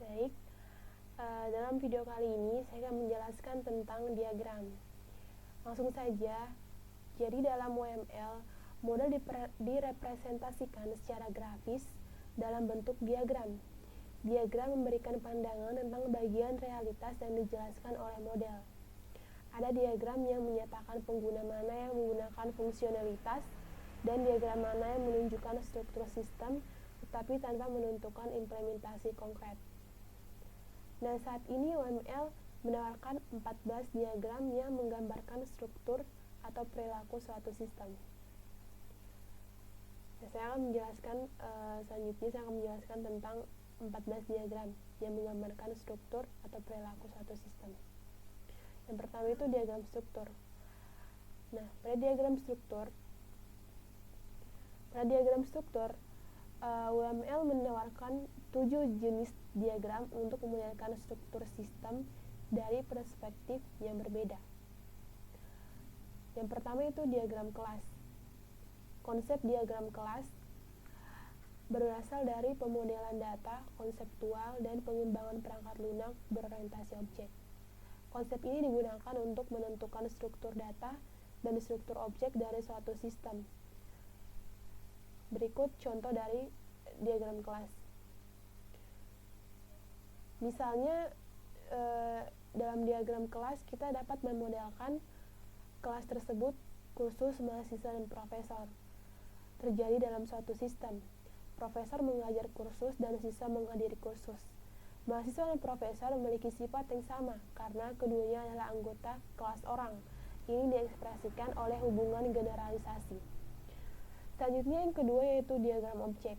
Baik, dalam video kali ini saya akan menjelaskan tentang diagram. Langsung saja, jadi dalam UML, model direpresentasikan secara grafis dalam bentuk diagram. Diagram memberikan pandangan tentang bagian realitas yang dijelaskan oleh model. Ada diagram yang menyatakan pengguna mana yang menggunakan fungsionalitas dan diagram mana yang menunjukkan struktur sistem tetapi tanpa menentukan implementasi konkret. Nah, saat ini UML menawarkan 14 diagram yang menggambarkan struktur atau perilaku suatu sistem. Nah, saya akan menjelaskan selanjutnya saya akan menjelaskan tentang 14 diagram yang menggambarkan struktur atau perilaku suatu sistem. Yang pertama itu diagram struktur. Nah, pada diagram struktur UML menawarkan 7 jenis diagram untuk memodelkan struktur sistem dari perspektif yang berbeda. Yang pertama itu diagram kelas. Konsep diagram kelas berasal dari pemodelan data konseptual dan pengembangan perangkat lunak berorientasi objek. Konsep ini digunakan untuk menentukan struktur data dan struktur objek dari suatu sistem. Berikut contoh dari diagram kelas. Misalnya, dalam diagram kelas kita dapat memodelkan kelas tersebut kursus mahasiswa dan profesor terjadi dalam suatu sistem. Profesor mengajar kursus dan siswa menghadiri kursus. Mahasiswa dan profesor memiliki sifat yang sama karena keduanya adalah anggota kelas orang. Ini diekspresikan oleh hubungan generalisasi. Selanjutnya yang kedua yaitu diagram objek.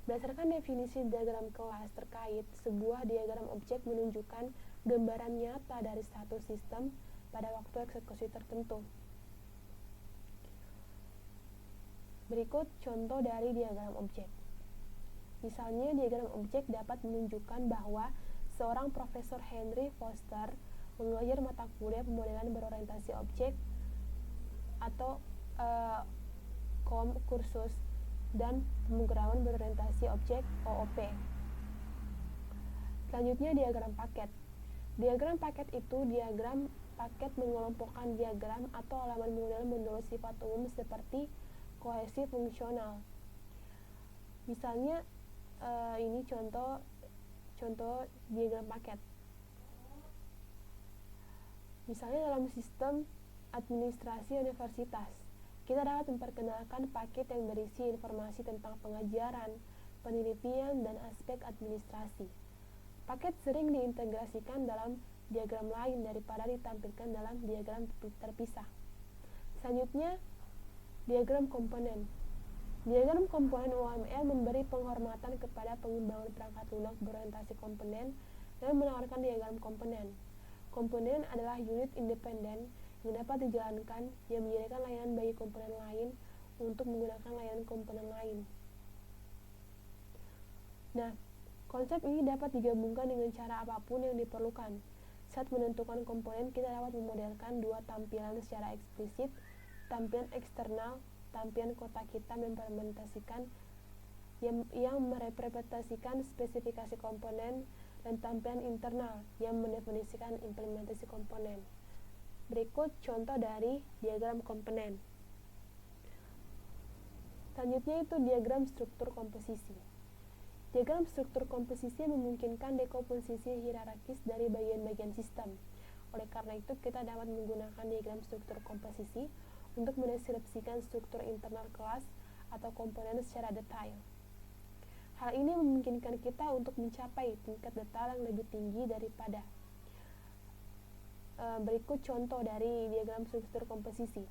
Berdasarkan definisi diagram kelas terkait, sebuah diagram objek menunjukkan gambaran nyata dari satu sistem pada waktu eksekusi tertentu. Berikut contoh dari diagram objek. Misalnya, diagram objek dapat menunjukkan bahwa seorang Profesor Henry Foster mengajar mata kuliah pemodelan berorientasi objek atau kursus dan pemrograman berorientasi objek OOP. Selanjutnya diagram paket. Diagram paket itu diagram paket mengelompokkan diagram atau halaman model menurut sifat umum seperti kohesi fungsional. Misalnya ini contoh diagram paket. Misalnya dalam sistem administrasi universitas, kita dapat memperkenalkan paket yang berisi informasi tentang pengajaran, penelitian, dan aspek administrasi. Paket sering diintegrasikan dalam diagram lain daripada ditampilkan dalam diagram terpisah. Selanjutnya, diagram komponen. Diagram komponen UML memberi penghormatan kepada pengembangan perangkat lunak berorientasi komponen dan menawarkan diagram komponen. Komponen adalah unit independen yang dapat dijalankan yang menyediakan layanan bagi komponen lain untuk menggunakan layanan komponen lain. Nah, konsep ini dapat digabungkan dengan cara apapun yang diperlukan. Saat menentukan komponen, kita dapat memodelkan dua tampilan secara eksplisit, tampilan eksternal, tampilan kotak hitam mempresentasikan yang merepresentasikan spesifikasi komponen, dan tampilan internal yang mendefinisikan implementasi komponen. Berikut contoh dari diagram komponen. Selanjutnya itu diagram struktur komposisi. Diagram struktur komposisi memungkinkan dekomposisi hierarkis dari bagian-bagian sistem. Oleh karena itu, kita dapat menggunakan diagram struktur komposisi untuk mendeskripsikan struktur internal kelas atau komponen secara detail. Hal ini memungkinkan kita untuk mencapai tingkat detail yang lebih tinggi daripada. Berikut contoh dari diagram struktur komposisi.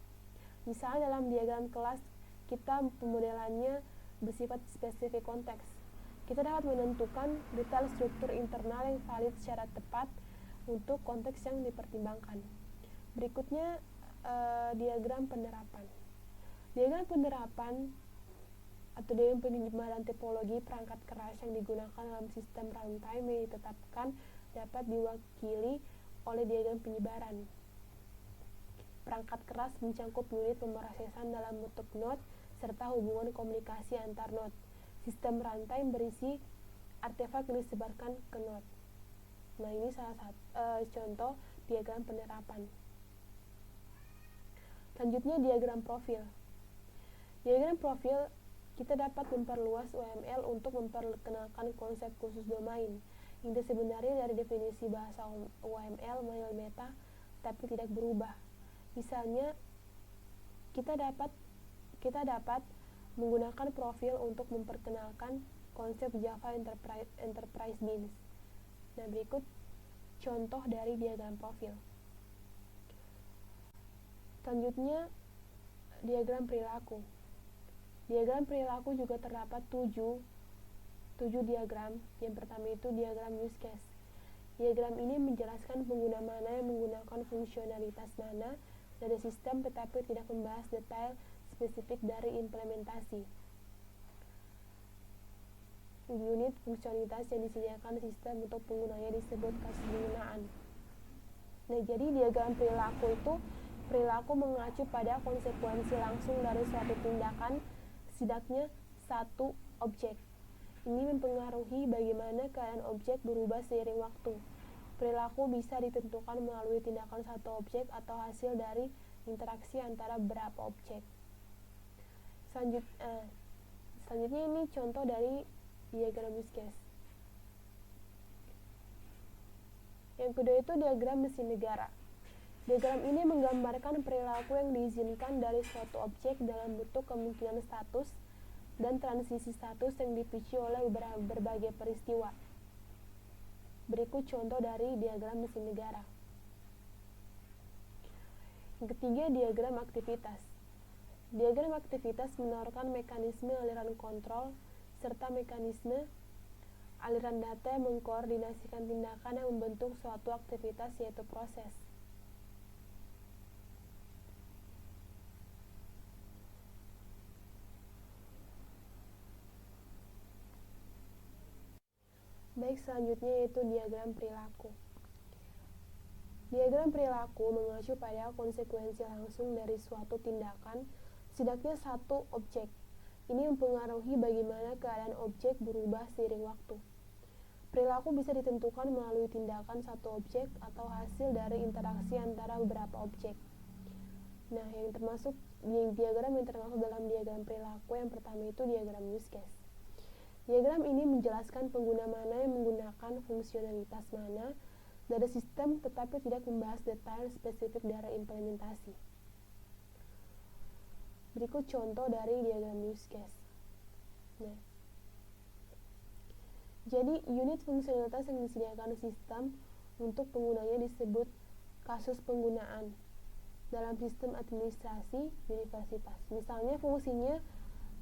Misalnya dalam diagram kelas, kita pemodelannya bersifat spesifik konteks. Kita dapat menentukan detail struktur internal yang valid secara tepat untuk konteks yang dipertimbangkan. Berikutnya, diagram penerapan. Diagram penerapan atau diagram penyebaran topologi perangkat keras yang digunakan dalam sistem runtime yang ditetapkan dapat diwakili oleh diagram penyebaran. Perangkat keras mencangkup unit pemrosesan dalam bentuk node serta hubungan komunikasi antar node. Sistem runtime berisi artefak yang disebarkan ke node. Nah, ini salah satu contoh diagram penerapan. Selanjutnya diagram profil. Diagram profil kita dapat memperluas UML untuk memperkenalkan konsep khusus domain. Ini sebenarnya dari definisi bahasa UML meta tapi tidak berubah. Misalnya kita dapat menggunakan profil untuk memperkenalkan konsep Java Enterprise Beans. Nah, berikut contoh dari diagram profil. Selanjutnya, diagram perilaku. Diagram perilaku juga terdapat 7 diagram. Yang pertama itu diagram use case. Diagram ini menjelaskan pengguna mana yang menggunakan fungsionalitas mana dari sistem tetapi tidak membahas detail spesifik dari implementasi. Unit fungsionalitas yang disediakan sistem untuk penggunanya disebut kasus penggunaan. Nah, jadi diagram perilaku itu perilaku mengacu pada konsekuensi langsung dari suatu tindakan, setidaknya satu objek. Ini mempengaruhi bagaimana keadaan objek berubah seiring waktu. Perilaku bisa ditentukan melalui tindakan satu objek atau hasil dari interaksi antara beberapa objek. Selanjutnya ini contoh dari diagram use case. Yang kedua itu diagram mesin negara. Diagram ini menggambarkan perilaku yang diizinkan dari suatu objek dalam bentuk kemungkinan status dan transisi status yang dipicu oleh berbagai peristiwa. Berikut contoh dari diagram mesin negara. Yang ketiga, diagram aktivitas. Diagram aktivitas menawarkan mekanisme aliran kontrol serta mekanisme aliran data yang mengkoordinasikan tindakan yang membentuk suatu aktivitas, yaitu proses. Baik, selanjutnya yaitu diagram perilaku. Diagram perilaku mengacu pada konsekuensi langsung dari suatu tindakan, setidaknya satu objek. Ini mempengaruhi bagaimana keadaan objek berubah seiring waktu. Perilaku bisa ditentukan melalui tindakan satu objek atau hasil dari interaksi antara beberapa objek. Nah, diagram yang termasuk dalam diagram perilaku yang pertama itu diagram use case. Diagram ini menjelaskan pengguna mana yang menggunakan fungsionalitas mana dari sistem tetapi tidak membahas detail spesifik dari implementasi. Berikut contoh dari diagram use case. Nah, jadi unit fungsionalitas yang disediakan sistem untuk penggunanya disebut kasus penggunaan dalam sistem administrasi universitas. Misalnya fungsinya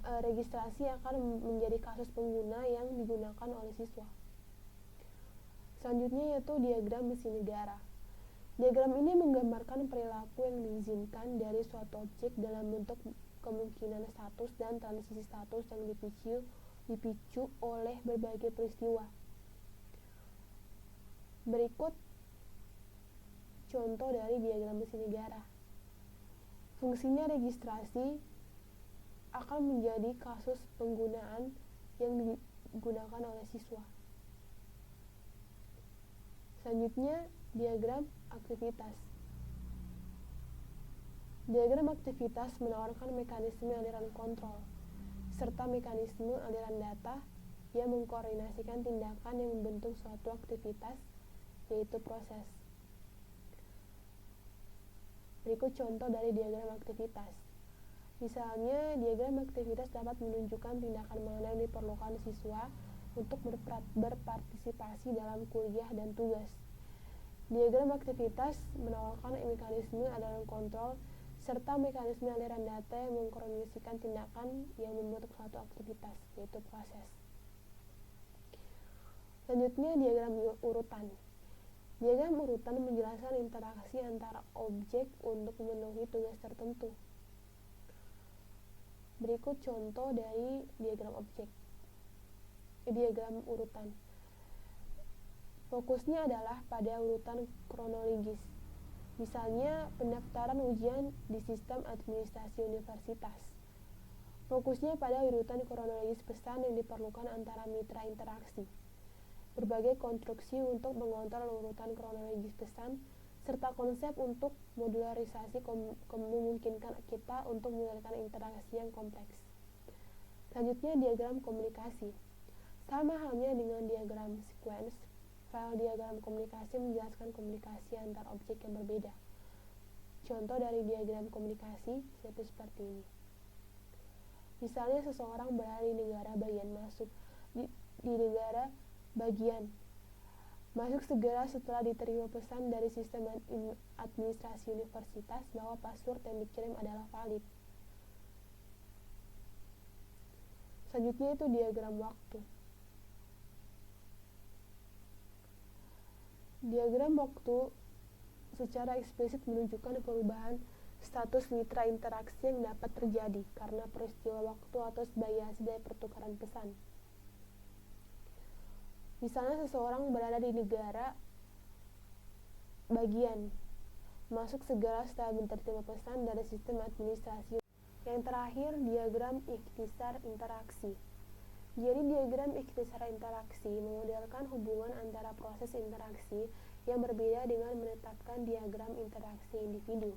registrasi akan menjadi kasus pengguna yang digunakan oleh siswa. Selanjutnya yaitu diagram mesin negara. Diagram ini menggambarkan perilaku yang diizinkan dari suatu objek dalam bentuk kemungkinan status dan transisi status yang dipicu oleh berbagai peristiwa. Berikut contoh dari diagram mesin negara. Fungsinya registrasi akan menjadi kasus penggunaan yang digunakan oleh siswa. Selanjutnya, diagram aktivitas. Diagram aktivitas menawarkan mekanisme aliran kontrol serta mekanisme aliran data yang mengkoordinasikan tindakan yang membentuk suatu aktivitas, yaitu proses. Berikut contoh dari diagram aktivitas. Misalnya, diagram aktivitas dapat menunjukkan tindakan mana yang diperlukan siswa untuk berpartisipasi dalam kuliah dan tugas. Diagram aktivitas menawarkan mekanisme aliran kontrol serta mekanisme aliran data yang mengkoordinasikan tindakan yang membentuk suatu aktivitas, yaitu proses. Selanjutnya, diagram urutan. Diagram urutan menjelaskan interaksi antara objek untuk memenuhi tugas tertentu. Berikut contoh dari diagram diagram urutan. Fokusnya adalah pada urutan kronologis. Misalnya, pendaftaran ujian di sistem administrasi universitas. Fokusnya pada urutan kronologis pesan yang diperlukan antara mitra interaksi. berbagai konstruksi untuk mengontrol urutan kronologis pesan, serta konsep untuk modularisasi memungkinkan kita untuk menjalankan interaksi yang kompleks. Selanjutnya, diagram komunikasi. Sama halnya dengan diagram sequence, file diagram komunikasi menjelaskan komunikasi antar objek yang berbeda. Contoh dari diagram komunikasi seperti ini. Misalnya seseorang berada di negara bagian masuk di negara bagian masuk segera setelah diterima pesan dari sistem administrasi universitas bahwa password yang dikirim adalah valid. Selanjutnya itu diagram waktu. Diagram waktu secara eksplisit menunjukkan perubahan status mitra interaksi yang dapat terjadi karena peristiwa waktu atau sebagai hasil dari pertukaran pesan. Misalnya seseorang berada di negara bagian masuk segera setelah menerima pesan dari sistem administrasi. Yang terakhir, diagram ikhtisar interaksi. Jadi diagram ikhtisar interaksi memodelkan hubungan antara proses interaksi yang berbeda dengan menetapkan diagram interaksi individu,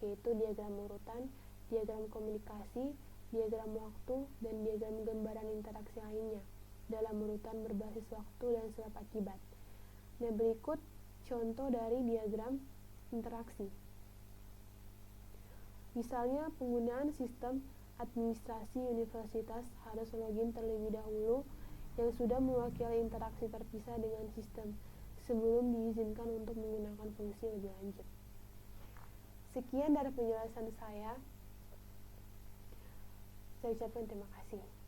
yaitu diagram urutan, diagram komunikasi, diagram waktu, dan diagram gambaran interaksi lainnya dalam urutan berbasis waktu dan sebab akibat. Nah, berikut contoh dari diagram interaksi. Misalnya, penggunaan sistem administrasi universitas harus login terlebih dahulu yang sudah mewakili interaksi terpisah dengan sistem sebelum diizinkan untuk menggunakan fungsi lebih lanjut. Sekian dari penjelasan saya ucapkan terima kasih.